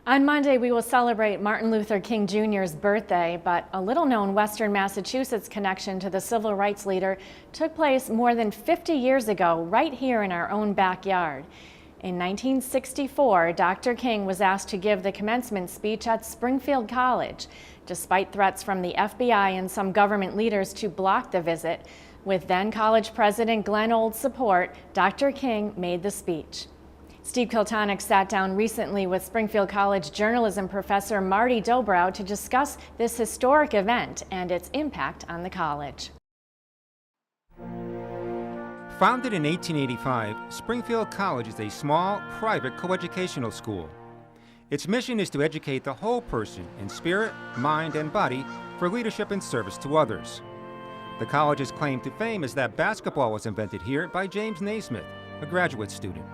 On Monday, we will celebrate Martin Luther King Jr.'s birthday, but a little-known Western Massachusetts connection to the civil rights leader took place more than 50 years ago, right here in our own backyard. In 1964, Dr. King was asked to give the commencement speech at Springfield College. Despite threats from the FBI and some government leaders to block the visit, with then college president Glenn Old's support, Dr. King made the speech. Steve Kiltonic sat down recently with Springfield College journalism professor Marty Dobrow to discuss this historic event and its impact on the college. Founded in 1885, Springfield College is a small, private coeducational school. Its mission is to educate the whole person in spirit, mind, and body for leadership and service to others. The college's claim to fame is that basketball was invented here by James Naismith, a graduate student.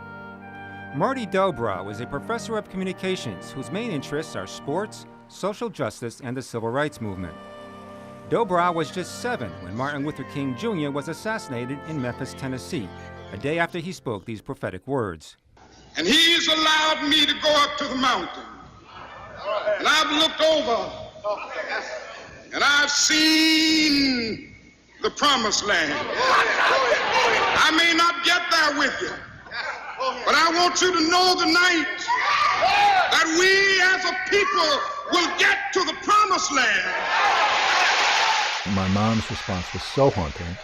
Marty Dobrow is a professor of communications whose main interests are sports, social justice, and the civil rights movement. Dobrow was just 7 when Martin Luther King Jr. was assassinated in Memphis, Tennessee, a day after he spoke these prophetic words. And he's allowed me to go up to the mountain. And I've looked over and I've seen the promised land. I may not get there with you, but I want you to know tonight that we as a people will get to the promised land. My mom's response was so haunting,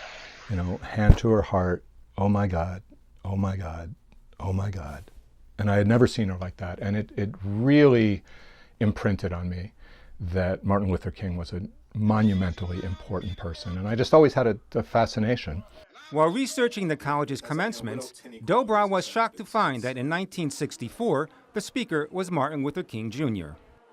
hand to her heart, oh my God, oh my God, oh my God. And I had never seen her like that. And it really imprinted on me that Martin Luther King was a monumentally important person. And I just always had a fascination. While researching the college's commencements, Dobrow was shocked to find that in 1964, the speaker was Martin Luther King Jr.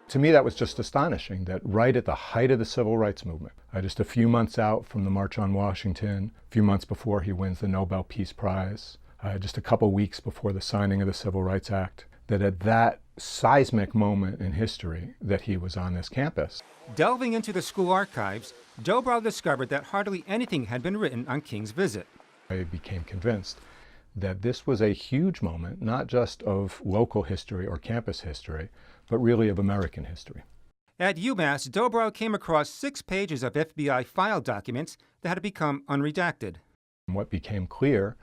To me, that was just astonishing, that right at the height of the civil rights movement, just a few months out from the March on Washington, a few months before he wins the Nobel Peace Prize, just a couple weeks before the signing of the Civil Rights Act, that at that seismic moment in history that he was on this campus. Delving into the school archives, Dobrow discovered that hardly anything had been written on King's visit. I became convinced that this was a huge moment, not just of local history or campus history, but really of American history. At UMass, Dobrow came across 6 pages of FBI file documents that had become unredacted. What became clear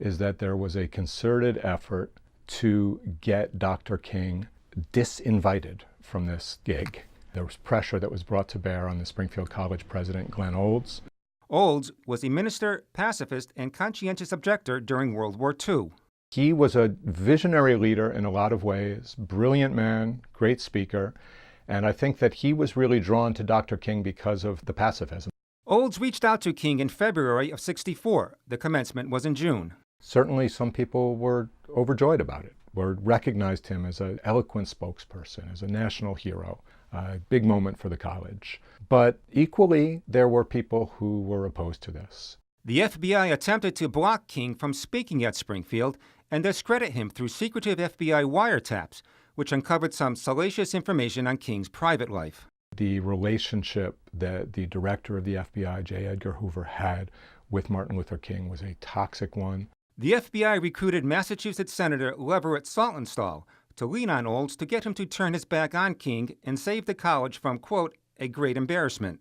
is that there was a concerted effort to get Dr. King disinvited from this gig. There was pressure that was brought to bear on the Springfield College president, Glenn Olds. Olds was a minister, pacifist, and conscientious objector during World War II. He was a visionary leader in a lot of ways, brilliant man, great speaker, and I think that he was really drawn to Dr. King because of the pacifism. Olds reached out to King in February of '64. The commencement was in June. Certainly some people were overjoyed about it, recognized him as an eloquent spokesperson, as a national hero, a big moment for the college. But equally, there were people who were opposed to this. The FBI attempted to block King from speaking at Springfield and discredit him through secretive FBI wiretaps, which uncovered some salacious information on King's private life. The relationship that the director of the FBI, J. Edgar Hoover, had with Martin Luther King was a toxic one. The FBI recruited Massachusetts Senator Leverett Saltonstall to lean on Olds to get him to turn his back on King and save the college from, quote, a great embarrassment.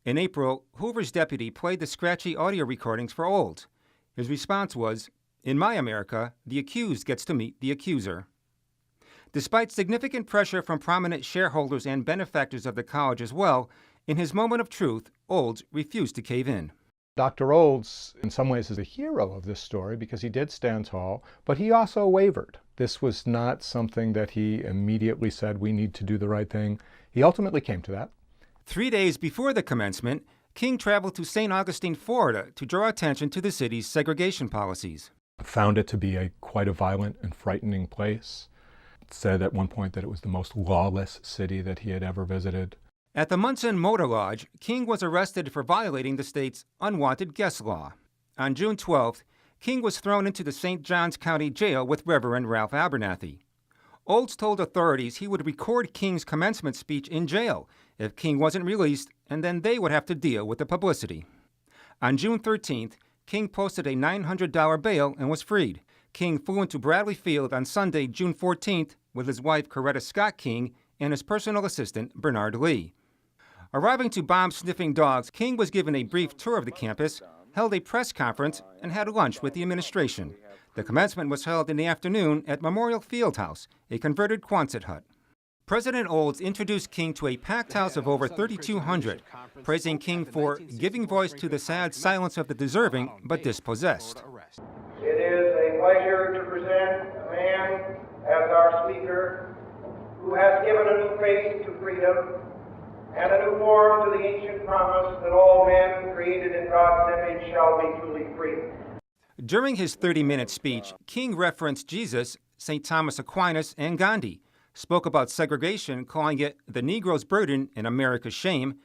In April, Hoover's deputy played the scratchy audio recordings for Olds. His response was, "In my America, the accused gets to meet the accuser." Despite significant pressure from prominent shareholders and benefactors of the college as well, in his moment of truth, Olds refused to cave in. Dr. Olds, in some ways, is a hero of this story because he did stand tall, but he also wavered. This was not something that he immediately said, we need to do the right thing. He ultimately came to that. 3 days before the commencement, King traveled to St. Augustine, Florida, to draw attention to the city's segregation policies. Found it to be quite a violent and frightening place. Said at one point that it was the most lawless city that he had ever visited. At the Munson Motor Lodge, King was arrested for violating the state's unwanted guest law. On June 12th, King was thrown into the St. Johns County Jail with Reverend Ralph Abernathy. Olds told authorities he would record King's commencement speech in jail if King wasn't released, and then they would have to deal with the publicity. On June 13th, King posted a $900 bail and was freed. King flew into Bradley Field on Sunday, June 14th, with his wife Coretta Scott King and his personal assistant Bernard Lee. Arriving to bomb-sniffing dogs, King was given a brief tour of the campus, held a press conference, and had lunch with the administration. The commencement was held in the afternoon at Memorial Fieldhouse, a converted Quonset hut. President Olds introduced King to a packed house of over 3,200, praising King for giving voice to the sad silence of the deserving but dispossessed. It is a pleasure to present a man as our speaker who has given a new face to freedom and a new form to the ancient promise that all men created in God's image shall be truly free. During his 30-minute speech, King referenced Jesus, St. Thomas Aquinas, and Gandhi, spoke about segregation, calling it the Negro's burden and America's shame,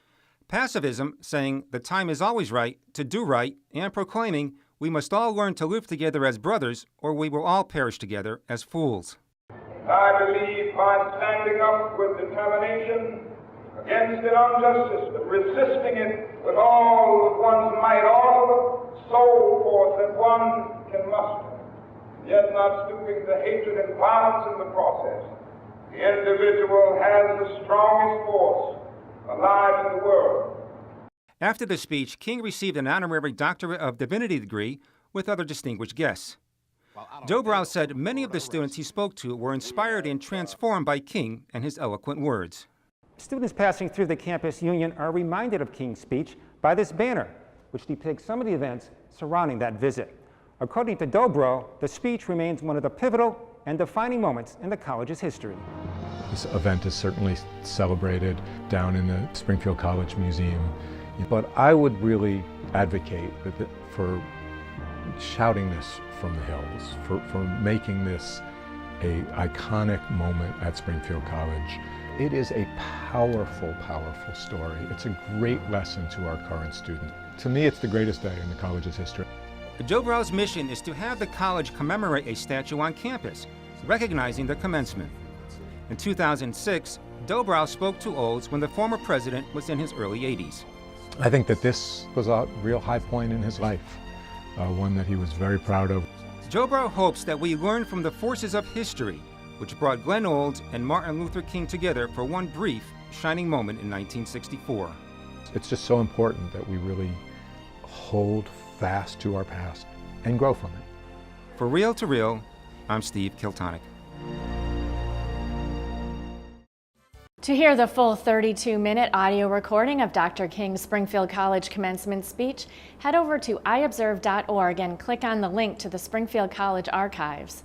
pacifism, saying the time is always right to do right, and proclaiming we must all learn to live together as brothers or we will all perish together as fools. I believe by standing up with determination against an unjust system, resisting it with all of one's might, all the soul force that one can muster, yet not stooping to hatred and violence in the process, the individual has the strongest force alive in the world. After the speech, King received an honorary Doctorate of Divinity degree with other distinguished guests. Dobrow said many of the students he spoke to were inspired and transformed by King and his eloquent words. Students passing through the campus union are reminded of King's speech by this banner, which depicts some of the events surrounding that visit. According to Dobrow, the speech remains one of the pivotal and defining moments in the college's history. This event is certainly celebrated down in the Springfield College Museum, but I would really advocate for shouting this from the hills, for making this an iconic moment at Springfield College. It is a powerful, powerful story. It's a great lesson to our current students. To me, it's the greatest day in the college's history. Dobrow's mission is to have the college commemorate a statue on campus, recognizing the commencement. In 2006, Dobrow spoke to Olds when the former president was in his early 80s. I think that this was a real high point in his life, one that he was very proud of. Dobrow hopes that we learn from the forces of history, which brought Glenn Olds and Martin Luther King together for one brief, shining moment in 1964. It's just so important that we really hold fast to our past and grow from it. For Real to Real, I'm Steve Kiltonic. To hear the full 32-minute audio recording of Dr. King's Springfield College commencement speech, head over to iobserve.org and click on the link to the Springfield College archives.